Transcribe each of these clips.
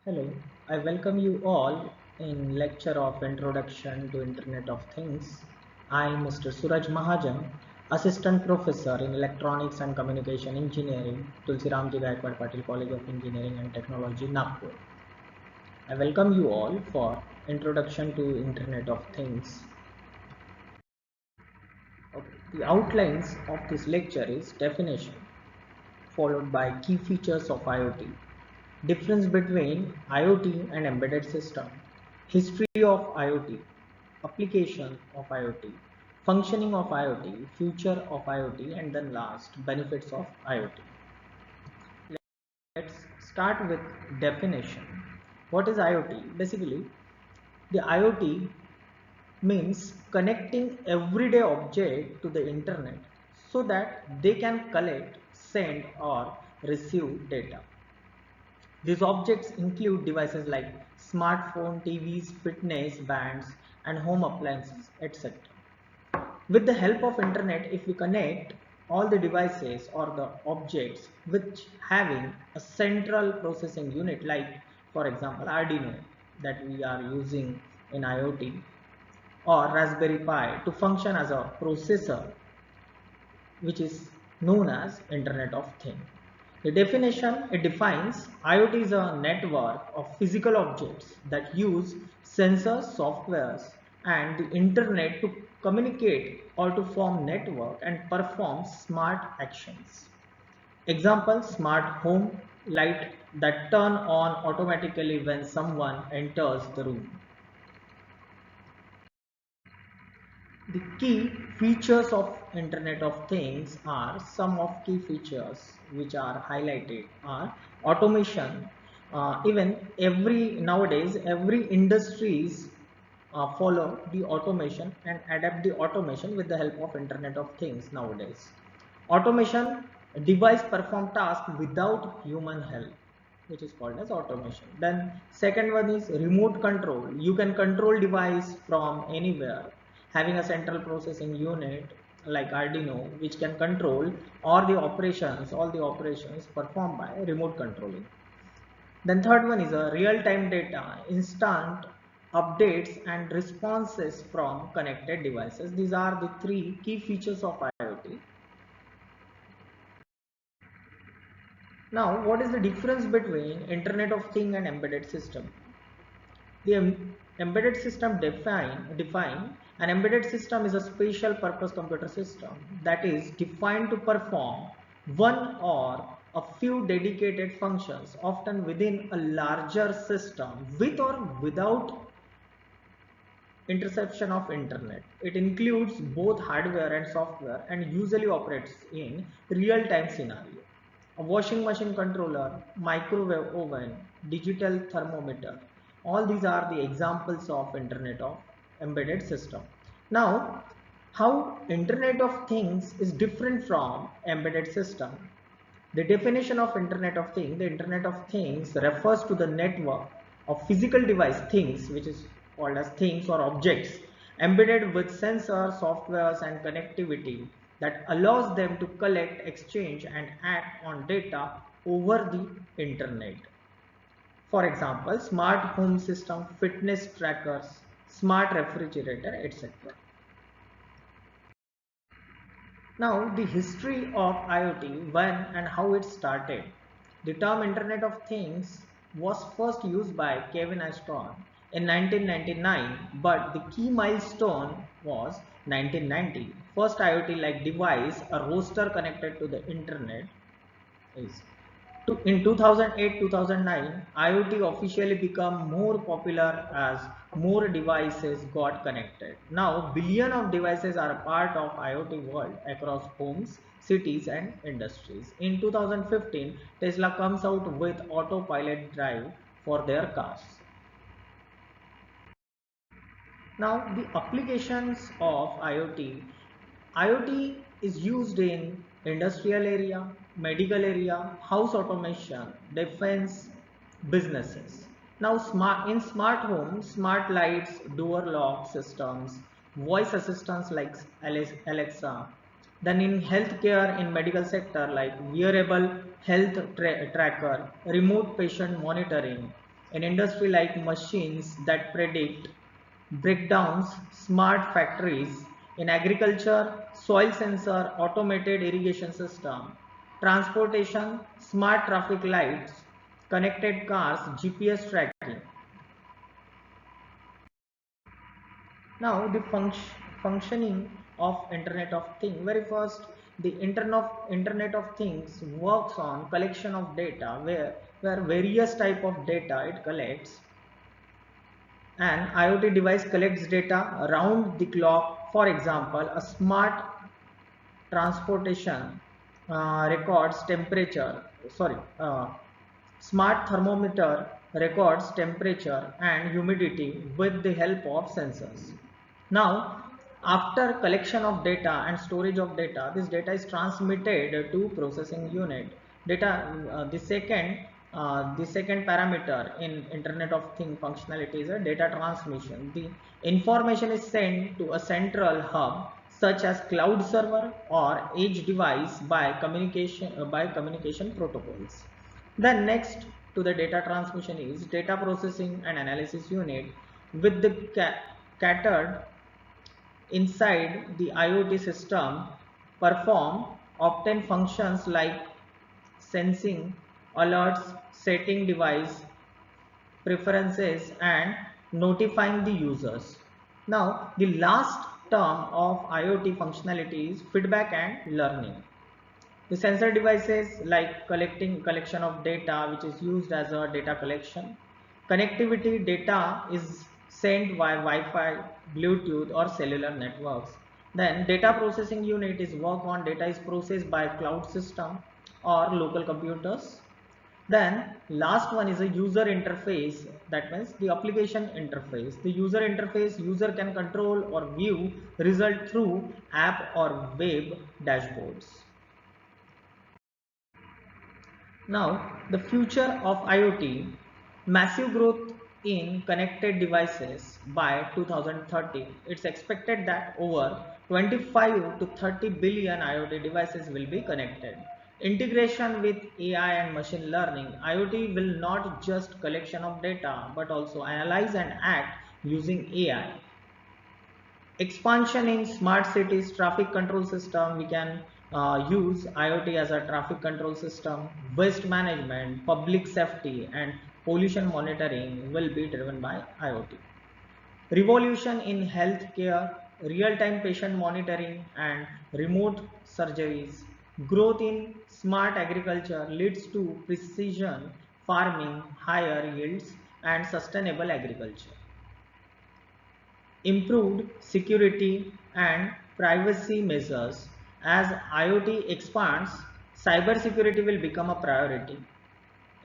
Hello, I welcome you all in lecture of Introduction to Internet of Things. I am Mr. Suraj Mahajan, Assistant Professor in Electronics and Communication Engineering, Tulsi Ramji Gaikwad Patil College of Engineering and Technology, Nagpur. I welcome you all for Introduction to Internet of Things. Okay. The outlines of this lecture is definition, followed by key features of IoT, difference between IoT and embedded system, history of IoT, application of IoT, functioning of IoT, future of IoT, and then last, benefits of IoT. Let's start with definition. What is IoT? Basically, the IoT means connecting everyday object to the internet so that they can collect, send, or receive data. These objects include devices like smartphone, TVs, fitness bands, and home appliances, etc. With the help of internet, if we connect all the devices or the objects which having a central processing unit, like for example Arduino that we are using in IoT, or Raspberry Pi to function as a processor, which is known as Internet of Things. The definition, it defines IoT is a network of physical objects that use sensors, softwares, and the internet to communicate or to form network and perform smart actions. Example, smart home light that turn on automatically when someone enters the room. The key features of Internet of Things are some of key features which are highlighted are automation. Even every nowadays every industries follow the automation and adapt the automation with the help of Internet of Things nowadays. Automation, device perform task without human help, which is called as automation. Then second one is remote control. You can control device from anywhere, having a central processing unit like Arduino, which can control all the operations performed by remote controlling. Then third one is a real-time data, instant updates and responses from connected devices. These are the three key features of IoT. Now, what is the difference between Internet of Things and embedded system? The embedded system define an embedded system is a special purpose computer system that is defined to perform one or a few dedicated functions, often within a larger system with or without interception of internet. It includes both hardware and software and usually operates in real-time scenario. A washing machine controller, microwave oven, digital thermometer. All these are the examples of Internet of Embedded System. Now, how Internet of Things is different from embedded system. The definition of Internet of Things, the Internet of Things refers to the network of physical device things, which is called as things or objects, embedded with sensors, softwares and connectivity that allows them to collect, exchange and act on data over the internet. For example, smart home system, fitness trackers, smart refrigerator, etc. Now, the history of IoT, when and how it started. The term Internet of Things was first used by Kevin Ashton in 1999, but the key milestone was 1990. First IoT-like device, a roster connected to the Internet, is in 2008-2009, IoT officially became more popular as more devices got connected. Now, billion of devices are a part of IoT world across homes, cities, and industries. In 2015, Tesla comes out with autopilot drive for their cars. Now, the applications of IoT. IoT is used in industrial area, medical area, house automation, defense, businesses. Now, in smart homes, smart lights, door lock systems, voice assistants like Alexa. Then in healthcare, in medical sector like wearable health tracker, remote patient monitoring, In industry like machines that predict breakdowns, smart factories. In agriculture, soil sensor, automated irrigation system. Transportation, smart traffic lights, connected cars, GPS tracking. Now the functioning of Internet of Things. Very first, the Internet of Things works on collection of data where various type of data it collects. An IoT device collects data around the clock. For example, a smart transportation records temperature. Sorry, smart thermometer records temperature and humidity with the help of sensors. Now, after collection of data and storage of data, this data is transmitted to processing unit. Data, the second parameter in Internet of Things functionality is a data transmission. The information is sent to a central hub such as cloud server or edge device by communication protocols. Then next to the data transmission is data processing and analysis unit with the catered inside the IoT system perform obtain functions like sensing, alerts, setting device preferences and notifying the users. Now the last term of IoT functionality is feedback and learning. The sensor devices like collection of data which is used as a data collection. Connectivity data is sent via Wi-Fi, Bluetooth or cellular networks. Then data processing unit is work on data is processed by cloud system or local computers. Then last one is a user interface, that means the application interface. The user interface, user can control or view result through app or web dashboards. Now, the future of IoT, massive growth in connected devices by 2030. It's expected that over 25 to 30 billion IoT devices will be connected. Integration with AI and machine learning, IoT will not just collection of data but also analyze and act using AI. Expansion in smart cities traffic control system, we can use IoT as a traffic control system. Waste management, public safety and pollution monitoring will be driven by IoT. Revolution in healthcare, real-time patient monitoring and remote surgeries. Growth in smart agriculture leads to precision farming, higher yields and sustainable agriculture. Improved security and privacy measures. As IoT expands, cybersecurity will become a priority.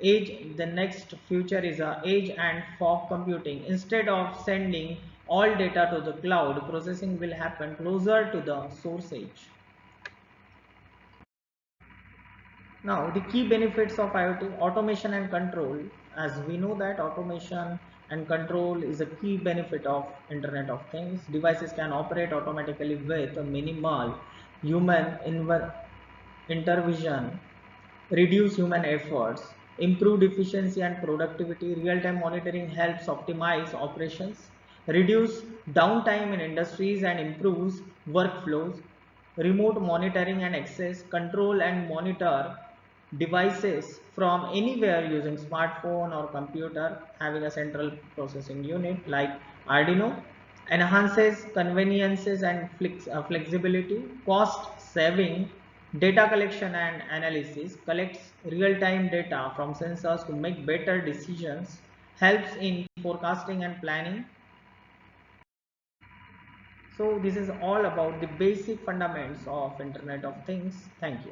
Edge, the next future is edge and fog computing. Instead of sending all data to the cloud, processing will happen closer to the source edge. Now, the key benefits of IoT, automation and control. As we know that automation and control is a key benefit of Internet of Things. Devices can operate automatically with a minimal human intervention, reduce human efforts, improve efficiency and productivity. Real-time monitoring helps optimize operations, reduce downtime in industries and improves workflows. Remote monitoring and access, control and monitor devices from anywhere using smartphone or computer having a central processing unit like Arduino, enhances conveniences and flexibility, cost saving. Data collection and analysis, collects real-time data from sensors to make better decisions, helps in forecasting and planning. So this is all about the basic fundamentals of Internet of Things. Thank you.